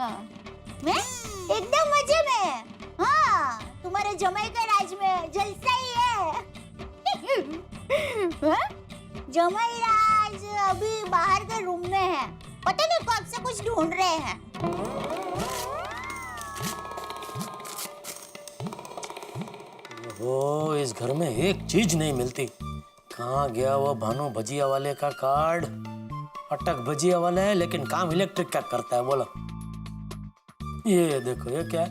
हाँ, मैं एकदम मजे में। हाँ, तुम्हारे जमाई का राज में जलसा ही है। हाँ? जमाई राज अभी बाहर के रूम में है, पता नहीं कब से कुछ ढूंढ रहे हैं। ओ, इस घर में एक चीज नहीं मिलती। कहाँ गया वो भानु भजिया वाले का कार्ड? अटक भजिया वाला है लेकिन काम इलेक्ट्रिक का करता है, बोलो। ये देखो, ये क्या है?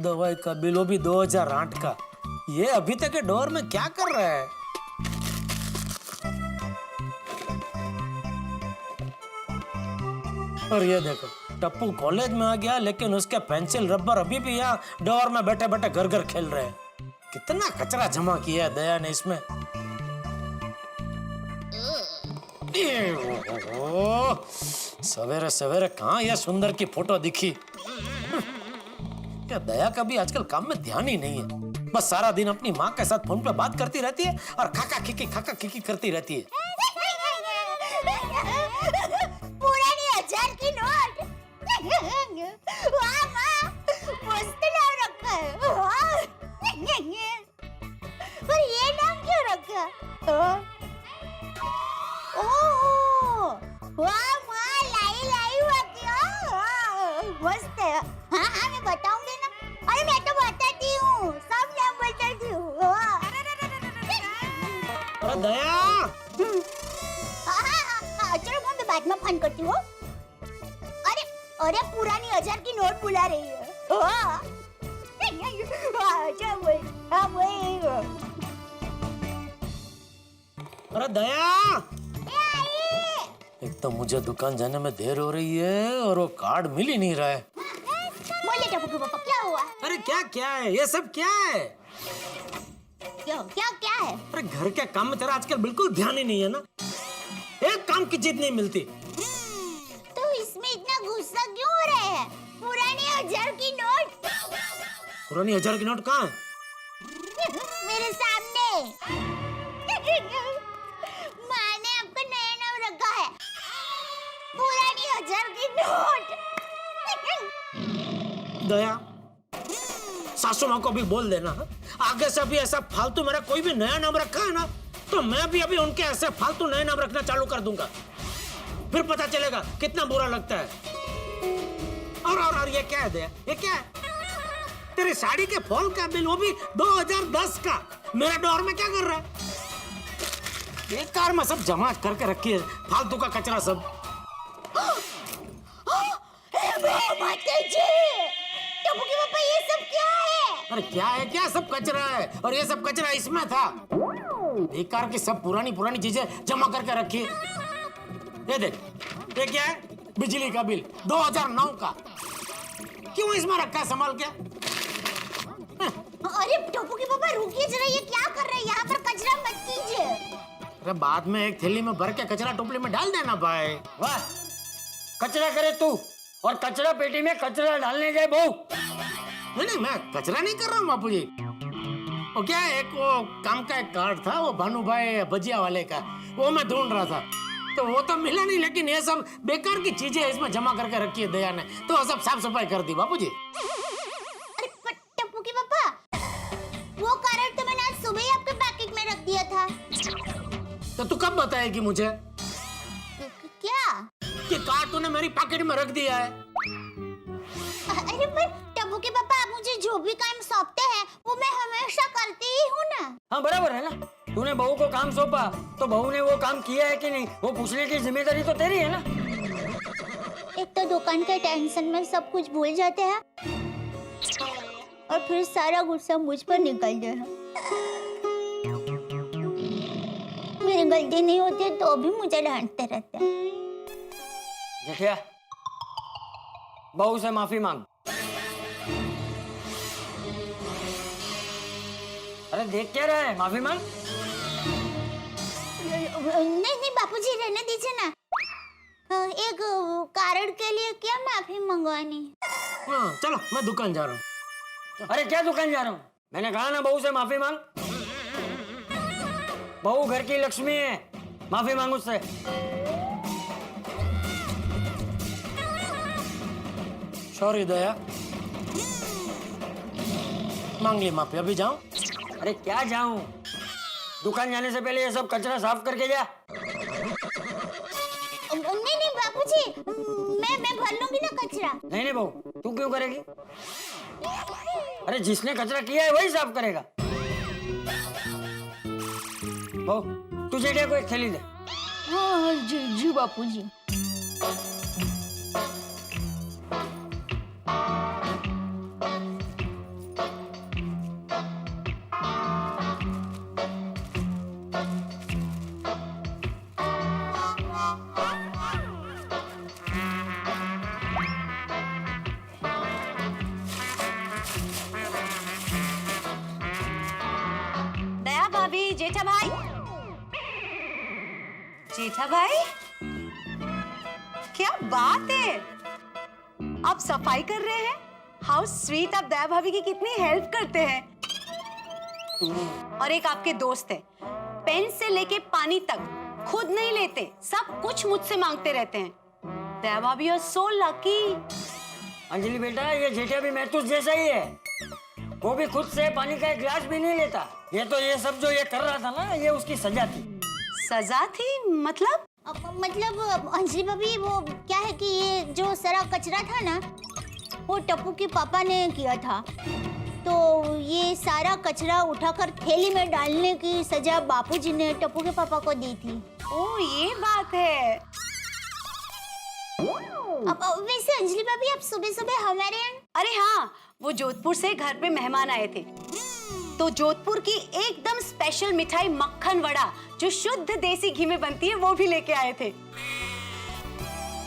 दवाई का बिल, वो भी 2008 का। ये अभी तक के डोर में क्या कर रहा है? और ये देखो, टप्पू कॉलेज में आ गया लेकिन उसके पेंसिल रबर अभी भी यहाँ डोर में बैठे बैठे घर घर खेल रहे हैं। कितना कचरा जमा किया है दया ने इसमें। सवेरे सवेरे कहाँ यह सुंदर की फोटो दिखी। क्या दया का भी आजकल काम में ध्यान ही नहीं है। बस सारा दिन अपनी माँ के साथ फोन पे बात करती रहती है और खाका खिकी करती रहती है। पुरानी 1000 की नोट। वाह माँ, मस्त नाम रखा है। पर ये नाम क्यों रखा? ओह, वाह माँ, लाई हुआ क्या? मस्त है। हाँ हाँ, मैं बताऊंगी ना। अरे मैं तो बताती हूँ, सब नाम बताती हूँ। अरे दया, हाँ, चलो मैं बाद में फोन करती हूँ। अरे अरे, पुरानी 1000 की नोट बुला रही है। अरे दया, एक तो मुझे दुकान जाने में देर हो रही है और वो कार्ड मिल ही नहीं रहा है। बोले टप्पू के पापा, क्या हुआ? अरे क्या है ये सब? क्या है? क्या है? अरे घर के काम में तेरा आजकल बिल्कुल ध्यान ही नहीं है ना। एक काम की चीज नहीं मिलती। तो इसमें इतना गुस्सा क्यों हो रहा है? पुरानी 1000 की नोट। पुरानी 1000 की नोट कहाँ है? मेरे सामने। माँ ने आपका नया नाम रखा है, पुरानी 1000 की नोट। दया, सासू माँ को भी बोल देना, आगे से भी ऐसा फालतू मेरा कोई भी नया नाम रखा है ना, तो मैं भी अभी उनके ऐसे फालतू नए नाम रखना चालू कर दूंगा। फिर पता चलेगा कितना बुरा लगता है। और ये क्या है दया? ये क्या है? तेरी साड़ी के फॉल का बिल, वो भी 2010 का, मेरे डोर में क्या कर रहा है? एक कार में सब जमा करके रखी है, फालतू का कचरा सब। टप्पू के पापा, ये सब क्या है? अरे क्या है? क्या सब कचरा है? और ये सब कचरा इसमें था। बेकार की सब पुरानी चीजें जमा करके रखी। ये देख, ये क्या है? बिजली का बिल 2009 का। क्यों इसमें रखा संभाल के? अरे टप्पू के पापा, रुकिए जरा, ये क्या कर रहे हैं? यहाँ पर कचरा मत कीजिए। अरे बाद में एक थैली में भर के कचरा टोपली में डाल देना भाई। वाह, कचरा करे तू और कचरा पेटी में कचरा डालने जाए बहू। नहीं, मैं कचरा नहीं कर रहा हूँ बापू जी। वो क्या है, एक वो काम का एक कार्ड था, वो भानु भाई भजिया वाले का, वो मैं ढूंढ रहा था, तो वो तो मिला नहीं। लेकिन ये सब बेकार की चीजें इसमें जमा करके रखी है दया ने, तो वो सब साफ सफाई कर दी बापू जी। अरे टप्पू के पापा, वो कार्ड तो मैंने आज सुबह ही आपके पैकेट में रख दिया था। तो तू कब बताएगी मुझे क्या? कि कार्ड तूने मेरी पॉकेट में रख दिया है? अरे पर टप्पू के पापा, आप मुझे जो भी काम सौंपते हैं वो मैं हमेशा करती ही हूँ ना। हाँ बराबर है ना, तूने बहू को काम सौंपा तो बहू ने वो काम किया है कि नहीं, वो पूछने की जिम्मेदारी तो तेरी है ना। एक तो दुकान के टेंशन में सब कुछ भूल जाते हैं और फिर सारा गुस्सा मुझ पर निकलते हैं। मेरी गलती नहीं होती तो भी मुझे डांटते रहते हैं। देखिए, बहू से माफी मांग। अरे देख क्या रहा है, माफी मांग। नहीं बापूजी, रहने दीजिए ना। एक कारण के लिए क्या माफी मंगवानी? हाँ चलो, मैं दुकान जा रहा हूँ। अरे क्या दुकान जा रहा हूँ? मैंने कहा ना बहू से माफी मांग। बहू घर की लक्ष्मी है, माफी मांग उससे। सॉरी दया, मांग ली माफी। अभी जाऊं? अरे क्या जाऊं, दुकान जाने से पहले ये सब कचरा साफ करके जा। नहीं नहीं बापूजी, मैं भर लूंगी ना कचरा। नहीं नहीं बहू, तू क्यों करेगी? अरे जिसने कचरा किया है वही साफ करेगा। बहू तू जेठिया को एक थैली दे। हाँ जी जी बापूजी। दया भाभी, जेठा भाई, जेठा भाई, क्या बात है, आप सफाई कर रहे हैं? हाउ स्वीट, आप दया भाभी की कितनी हेल्प करते हैं। और एक आपके दोस्त है, पेन से लेके पानी तक खुद नहीं लेते, सब कुछ मुझसे मांगते रहते हैं। दया भाभी आर सो लकी। अंजलि बेटा, ये जेठिया भी महतूस जैसा ही है, वो भी खुद से पानी का एक गिलास भी नहीं लेता। ये तो ये सब जो ये कर रहा था ना, ये उसकी सजा थी। सजा थी मतलब? मतलब अंजलि भाभी, वो क्या है कि ये जो सारा कचरा था ना, वो टप्पू के पापा ने किया था, तो ये सारा कचरा उठाकर थैली में डालने की सजा बापूजी ने टप्पू के पापा को दी थी। ओ ये बात है। अब वैसे अंजलि भाभी, आप सुबह सुबह हमारे यहाँ? अरे हाँ, वो जोधपुर से घर पे मेहमान आए थे, तो जोधपुर की एकदम स्पेशल मिठाई मक्खन वड़ा जो शुद्ध देसी घी में बनती है वो भी लेके आए थे।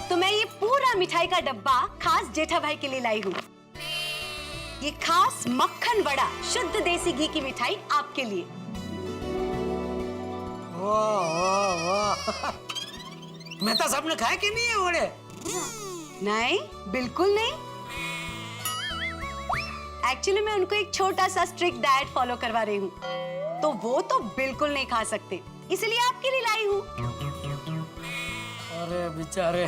तो मैं ये पूरा मिठाई का डब्बा खास जेठा भाई के लिए लाई हूँ। ये खास मक्खन वड़ा शुद्ध देसी घी की मिठाई आपके लिए। वाह वाह वाह, मेहता साहब ने खाया कि नहीं है वड़े? नहीं, बिल्कुल नहीं। एक्चुअली मैं उनको एक छोटा सा स्ट्रिक्ट डाइट फॉलो करवा रही हूँ, तो वो तो बिल्कुल नहीं खा सकते, इसलिए आपके लिए लाई हूँ। अरे बेचारे,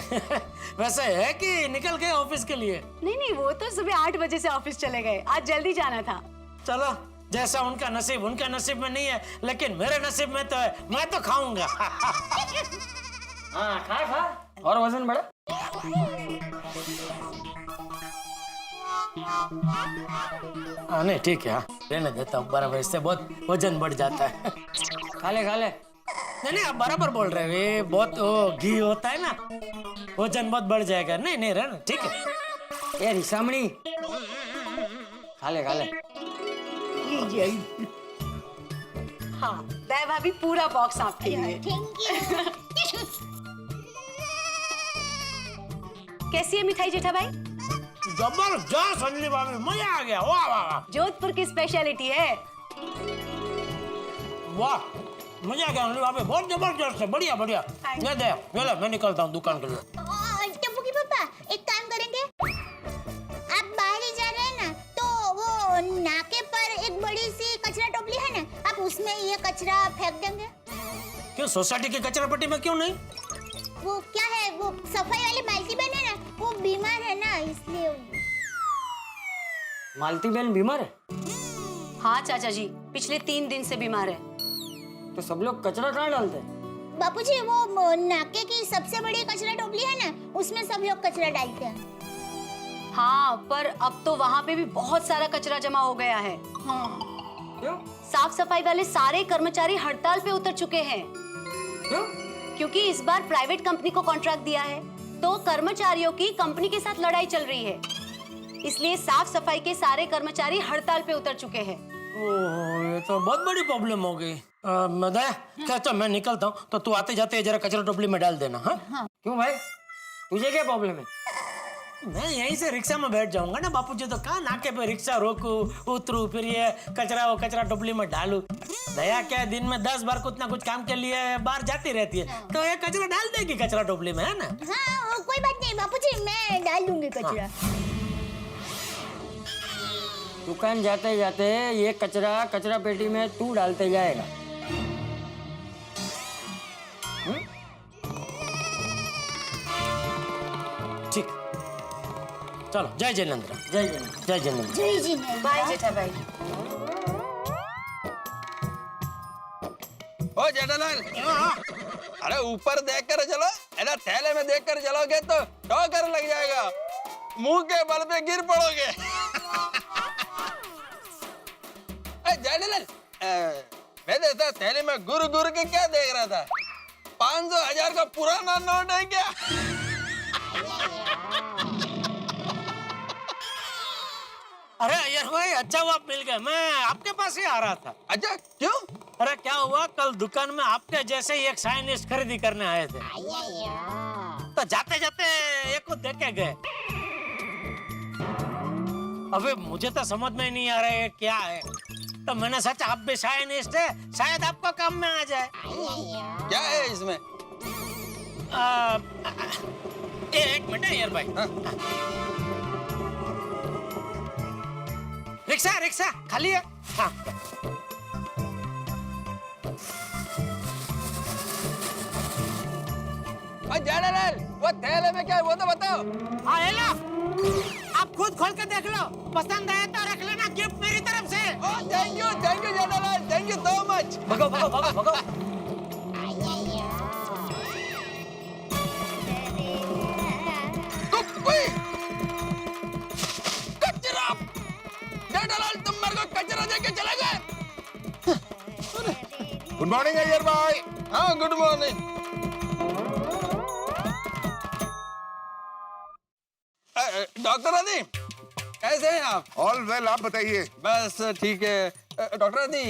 वैसे है कि निकल गए ऑफिस के लिए? नहीं नहीं, वो तो सुबह 8 बजे से ऑफिस चले गए, आज जल्दी जाना था। चलो, जैसा उनका नसीब, उनका नसीब में नहीं है, लेकिन मेरे नसीब में तो है, मैं तो खाऊंगा। हाँ खा खा, और वजन बढ़ा। हाँ नहीं ठीक है, हाँ रहने देता हूँ, बराबर, इससे बहुत वजन बढ़ जाता है। खा ले खा ले। नहीं नहीं, आप बराबर बोल रहे हो, ये बहुत घी होता है ना, वजन बहुत बढ़ जाएगा। नहीं नहीं रहना, ठीक है। ये रिसामणी, खा ले खा ले। हाँ, दया भाभी पूरा बॉक्स आपके लिए। Thank you. कैसी है मिठाई जेठा भाई? जबरदस्त अंजलि भाभी, मजा आ गया, वाह वाह वाह। जोधपुर की स्पेशलिटी है। वाह, मजा आ गया अंजलि भाभी, बहुत जबरदस्त है, बढ़िया बढ़िया। मैं दे, मैं निकलता हूँ दुकान के लिए। टप्पू के पापा, एक काम करेंगे, आप बाहर ही जा रहे हैं ना, तो वो नाके पर एक बड़ी सी कचरा टोपली है ना, आप उसमें ये कचरा फेंक देंगे। क्यों, सोसाइटी की कचरा पट्टी में क्यों नहीं? वो क्या है, वो सफाई वाली मालती बहन है ना, वो बीमार है ना, इसलिए। मालती बहन बीमार है? हाँ चाचा जी, पिछले 3 दिन से बीमार है। तो सब लोग कचरा कहाँ डालते हैं? बापूजी, वो नाके की सबसे बड़ी कचरा टोपली है ना, उसमें सब लोग कचरा डालते हैं। हाँ, पर अब तो वहाँ पे भी बहुत सारा कचरा जमा हो गया है। हाँ। क्यों साफ सफाई वाले सारे कर्मचारी हड़ताल पे उतर चुके हैं, क्यों? क्योंकि इस बार प्राइवेट कंपनी को कॉन्ट्रैक्ट दिया है, तो कर्मचारियों की कंपनी के साथ लड़ाई चल रही है, इसलिए साफ सफाई के सारे कर्मचारी हड़ताल पे उतर चुके हैं। ओह, ये तो बहुत बड़ी प्रॉब्लम हो गई। दया, चाचा मैं निकलता हूँ, तो तू आते जाते जरा कचरा टोपली में डाल देना। हाँ क्यों भाई, तुझे क्या प्रॉब्लम है? मैं यहीं से रिक्शा में बैठ जाऊंगा ना बापूजी, तो कहाँ नाके पे रिक्शा रोकू, उतरू, फिर ये कचरा टोपली में डालू। दया क्या दिन में 10 बार कुछ ना कुछ काम के लिए बाहर जाती रहती है, तो ये कचरा डाल देगी कचरा टोपली में, है ना? हाँ, कोई बात नहीं बापूजी, मैं डाल दूंगी कचरा। दुकान जाते जाते ये कचरा पेटी में तू डालते जाएगा। ठीक, चलो जय जैनेन्द्र। जय जय। जय जैनेन्द्र। जय जिनेन्द्र। बाय जेठा भाई। ओ जेठालाल, अरे ऊपर देख कर चलो, ऐसा थैले में देख कर चलोगे तो ठोकर लग जाएगा, मुंह के बल पे गिर पड़ोगे। जेठालाल, मैं ऐसा थैले में गुर गुर के क्या देख रहा था? 500,000 का पुराना नोट है क्या? अरे अय्यर भाई, अच्छा हुआ आप मिल गए, मैं आपके पास ही आ रहा था। अच्छा क्यों? अरे क्या हुआ, कल दुकान में आपके जैसे ही एक साइनिस्ट खरीदी करने आए थे, तो जाते जाते एक को देख के गए। अबे मुझे तो समझ में नहीं आ रहा है क्या है, तो मैंने सोचा आप भी साइनिस्ट है, शायद आपको काम में आ जाए। क्या है इसमें? एक मिनट अय्यर भाई। हाँ? रिक्शा रिक्शा खाली है? हाँ। जेठालाल, वो थैले में क्या है वो तो बताओ। हाँ ले लो, आप खुद खोल के देख लो, पसंद आए तो रख लेना, गिफ्ट मेरी तरफ से। Thank you Jethalal, thank you so much. भगो भगो भगो भगो। कचरा! जेठालाल, तुम मेरे को कचरा दे के चले गए। गुड मॉर्निंग अय्यर भाई। हाँ गुड मॉर्निंग। डॉक्टर आदि, कैसे हैं आप? ऑल वेल, आप बताइए। बस ठीक है। डॉक्टर आदि,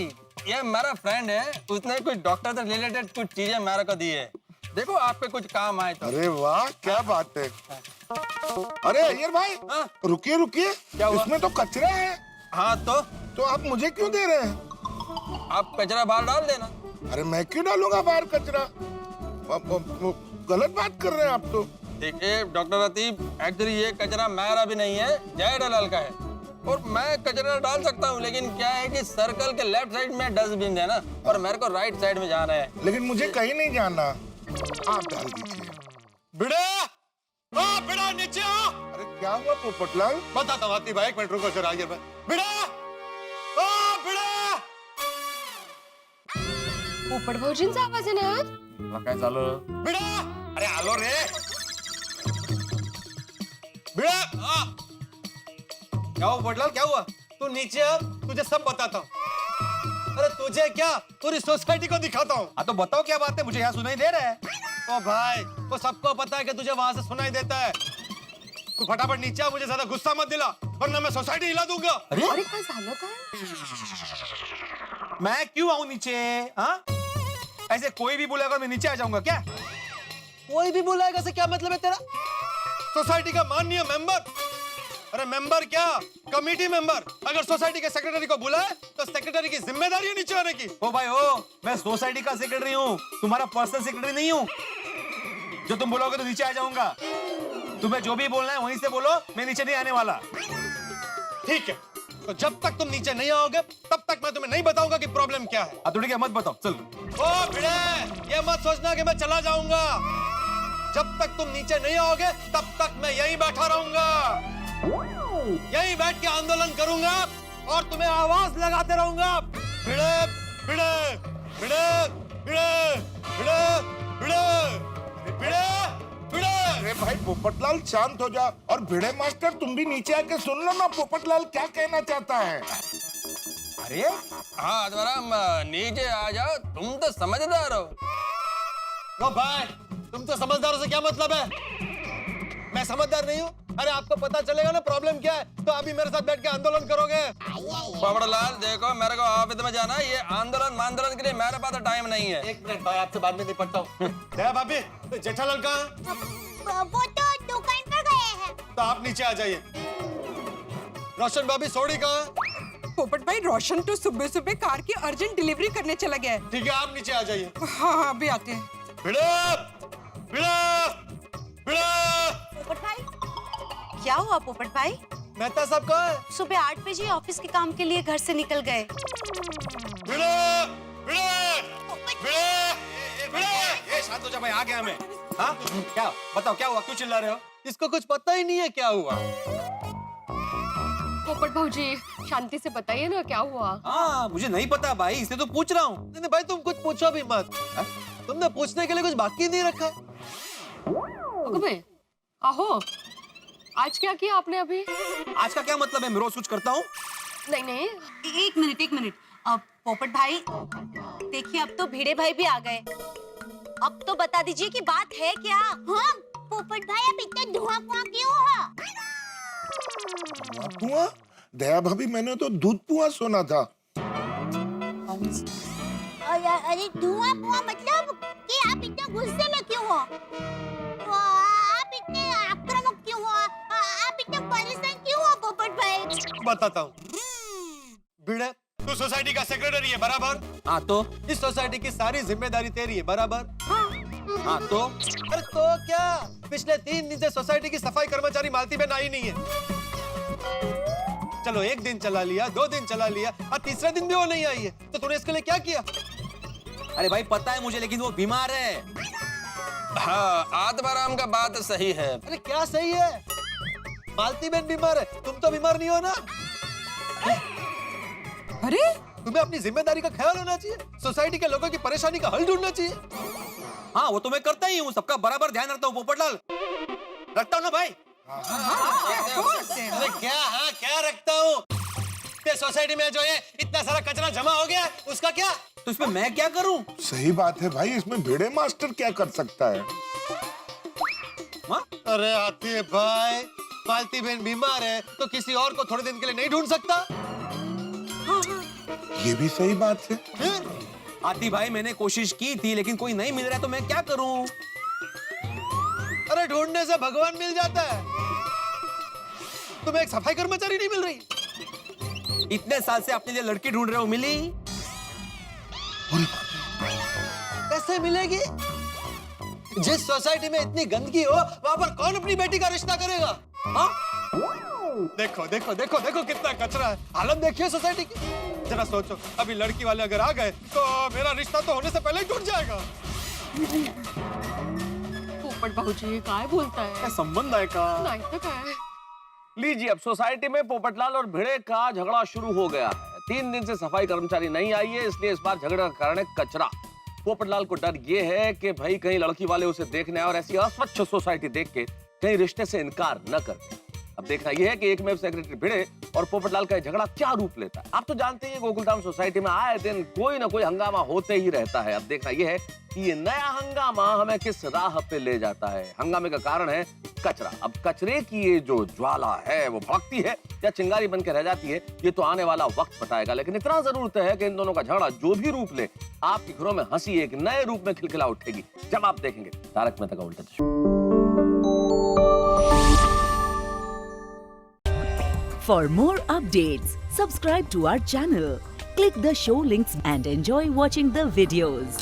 ये मेरा फ्रेंड है, उसने कुछ डॉक्टर से रिलेटेड कुछ चीजें मेरे को दी है, देखो आपके कुछ काम आए तो। अरे वाह, क्या बात है। अरे अय्यर भाई, हाँ? रुकिए रुकिए, क्या हुआ? इसमें तो कचरा है। हाँ तो आप मुझे क्यों दे रहे हैं? आप कचरा बाहर डाल देना। अरे मैं क्यों डालूंगा बाहर कचरा? गलत बात कर रहे हैं आप तो। देखिए डॉक्टर अतीब, एक्चुअली ये कचरा मेरा भी नहीं है, जेठालाल का है, और मैं कचरा डाल सकता हूँ, लेकिन क्या है कि सर्कल के लेफ्ट साइड में डस्टबिन है ना, और मेरे को राइट साइड में जाना है। लेकिन मुझे कहीं नहीं जाना, आप डाल दीजिए। बिड़ा नीचे आओ। अरे क्या हुआ पोपटलाल? बताता हूँ भाई, 1 मिनट रुको जरा। आइए बिड़ा, ओ बिड़ा। पोपट भाऊजींचा आवाज आहे ना यार? काय झालं? बिड़ा, अरे आलो रे। बिड़ा, क्या हुआ पोपटलाल, क्या हुआ? तू नीचे आ, तुझे सब बताता हूँ। अरे तुझे क्या, पूरी सोसाइटी को दिखाता हूँ। हाँ तो बताओ क्या बात है, मुझे यहाँ सुनाई दे रहा है। ओ भाई, तो सबको पता है कि तुझे वहां से सुनाई देता है। तू फटाफट नीचे आ, मुझे ज्यादा गुस्सा मत दिला, वरना मैं सोसाइटी हिला दूंगा। अरे काय झालं काय? मैं क्यों आऊं नीचे? हाँ, ऐसे कोई भी बुलाएगा मैं नीचे आ जाऊंगा क्या? कोई भी बुलाएगा से क्या मतलब है तेरा? सोसाइटी का माननीय मेंबर, अरे मेंबर क्या, कमेटी मेंबर, अगर सोसाइटी के सेक्रेटरी को बुलाए तो सेक्रेटरी की जिम्मेदारी है नीचे आने की। ओ भाई ओ, मैं सोसाइटी का सेक्रेटरी हूँ, तुम्हारा पर्सनल सेक्रेटरी नहीं हूँ। जो तुम बोलोगे तो नीचे आ जाऊंगा। तुम्हें जो भी बोलना है वहीं से बोलो, मैं नीचे नहीं आने वाला। ठीक है, तो जब तक तुम नीचे नहीं आओगे तब तक मैं तुम्हें नहीं बताऊंगा कि प्रॉब्लम क्या है। तो ठीक है, मत बताओ, चल। ओ भिड़े, ये मत सोचना कि मैं चला जाऊंगा। जब तक तुम नीचे नहीं आओगे तब तक मैं यहीं बैठा रहूंगा, यहीं बैठ के आंदोलन करूंगा और तुम्हें आवाज लगाते रहूंगा। भिड़े भिड़े भिड़े भिड़े भिड़े भिड़े भिड़े भिड़े। अरे भाई पोपटलाल शांत हो जा, और भिड़े मास्टर तुम भी नीचे आके सुन लो ना पोपटलाल क्या कहना चाहता है। अरे हाँ आत्माराम, नीचे आ जाओ, तुम तो समझदार हो। लो भाई, तुम तो समझदारों से क्या मतलब है? मैं समझदार नहीं हूँ? अरे आपको पता चलेगा ना प्रॉब्लम क्या है, तो अभी मेरे साथ बैठ के आंदोलन करोगे। पोपटलाल देखो, मेरे को ऑफिस में जाना है, ये आंदोलन के लिए मेरे पास टाइम नहीं है। 1 मिनट भाई, आपसे बाद में निपटता हूँ। दया भाभी, जेठालाल कहाँ? वो तो दुकान पर गए हैं। तो आप नीचे आ जाइए। रोशन भाभी, सोडी कहाँ? पोपट भाई, रोशन तो सुबह सुबह कार की अर्जेंट डिलीवरी करने चला गया है। ठीक है, आप नीचे आ जाइए। हाँ अभी आते हैं। पोपट भाई, क्या हुआ पोपट भाई? मेहता साहब कहाँ है? सुबह 8 बजे ऑफिस के काम के लिए घर से निकल गए। शांत हो जा भाई, आ गया मैं। हाँ क्या बताओ, क्या हुआ, क्यों चिल्ला रहे हो? इसको कुछ पता ही नहीं है क्या हुआ। पोपट भाऊजी शांति से बताइए ना क्या हुआ। हाँ मुझे नहीं पता भाई, इसलिए तो पूछ रहा हूँ। नहीं भाई तुम कुछ पूछो भी मत, तुमने पूछने के लिए कुछ बाकी नहीं रखा। अबे आहो, आज क्या किया आपने अभी? आज का क्या मतलब है? मैं रोज कुछ करता हूँ। नहीं नहीं, एक मिनट। अब पोपट भाई देखिए, अब तो भिड़े भाई भी आ गए। अब तो बता दीजिए कि बात है क्या? हाँ पोपट भाई, अब इतना धुआं क्यों है? पुआ? दया भाभी, मैंने तो दूध पुआ सुना था। अरे धुआं मतलब कि आप इतना गुस्से में क्यों हो? आप इतने आक्रामक क्यों हो? आप इतने परेशान क्यों हो पोपट भाई? बताता हूँ। भिड़े, तू सोसाइटी का सेक्रेटरी है बराबर? हाँ तो इस सोसाइटी की सारी जिम्मेदारी तेरी है बराबर? हाँ तो? अरे तो क्या, पिछले 3 दिन से सोसाइटी की सफाई कर्मचारी मालती बहन आई नहीं है। चलो 1 दिन चला लिया, 2 दिन चला लिया, और तीसरे दिन भी वो नहीं आई है, तो तूने इसके लिए क्या किया? अरे भाई पता है मुझे, लेकिन वो बीमार है। हाँ, आत्माराम का बात सही है। अरे क्या सही है? मालती बहन बीमार है, तुम तो बीमार नहीं हो ना? अरे तुम्हें अपनी जिम्मेदारी का ख्याल होना चाहिए, सोसाइटी के लोगों की परेशानी का हल ढूंढना चाहिए। हाँ वो तो मैं करता ही हूँ, सबका बराबर ध्यान रखता हूँ पोपटलाल। रखता हूँ ना भाई? अरे क्या, हाँ क्या रखता हूँ? ये सोसाइटी में जो है इतना सारा कचरा जमा हो गया, उसका क्या? तो इसमें मैं क्या करूँ? सही बात है भाई, इसमें भिड़े मास्टर क्या कर सकता है? अरे आती है भाई, मालती बहन बीमार है तो किसी और को थोड़े दिन के लिए नहीं ढूंढ सकता? ये भी सही बात है। आती भाई मैंने कोशिश की थी, लेकिन कोई नहीं मिल रहा है तो मैं क्या करूँ? अरे ढूंढने से भगवान मिल जाता है। तुम्हें एक सफाई कर्मचारी नहीं मिल रही? इतने साल से अपने लिए लड़की ढूंढ रहे हो, मिली? कैसे मिलेगी? जिस सोसाइटी में इतनी गंदगी हो, वहां पर कौन अपनी बेटी का रिश्ता करेगा? हाँ? देखो देखो देखो देखो कितना कचरा है, हालत देखिए सोसाइटी की। जरा सोचो, अभी लड़की वाले अगर आ गए तो मेरा रिश्ता तो होने से पहले ही टूट जाएगा। पोपट भाऊजी काय बोलता है? क्या संबंध है का? नहीं तो काय? लीजिए, अब सोसाइटी में पोपटलाल और भिड़े का झगड़ा शुरू हो गया है। 3 दिन से सफाई कर्मचारी नहीं आई है, इसलिए इस बार झगड़े का कारण है कचरा। पोपटलाल को डर ये है कि भाई कहीं लड़की वाले उसे देखने आए और ऐसी अस्वच्छ सोसाइटी देख के कहीं रिश्ते से इनकार न कर दे। अब देखना यह है कि एक में सेक्रेटरी भिड़े और पोपटलाल का झगड़ा क्या रूप लेता है। आप तो जानते हैं गोकुलधाम सोसाइटी में आए दिन कोई ना कोई हंगामा होते ही रहता है। अब देखना यह है कि ये नया हंगामा हमें किस राह पे ले जाता है। हंगामे का कारण है कचरा। अब कचरे की ये जो ज्वाला है वो भड़कती है या चिंगारी बन के रह जाती है, ये तो आने वाला वक्त बताएगा। लेकिन इतना जरूर तय है कि इन दोनों का झगड़ा जो भी रूप ले, आपके घरों में हंसी एक नए रूप में खिलखिला उठेगी जब आप देखेंगे तारक मेहता का उल्टा चश्मा। For more updates, subscribe to our channel, click the show links and enjoy watching the videos.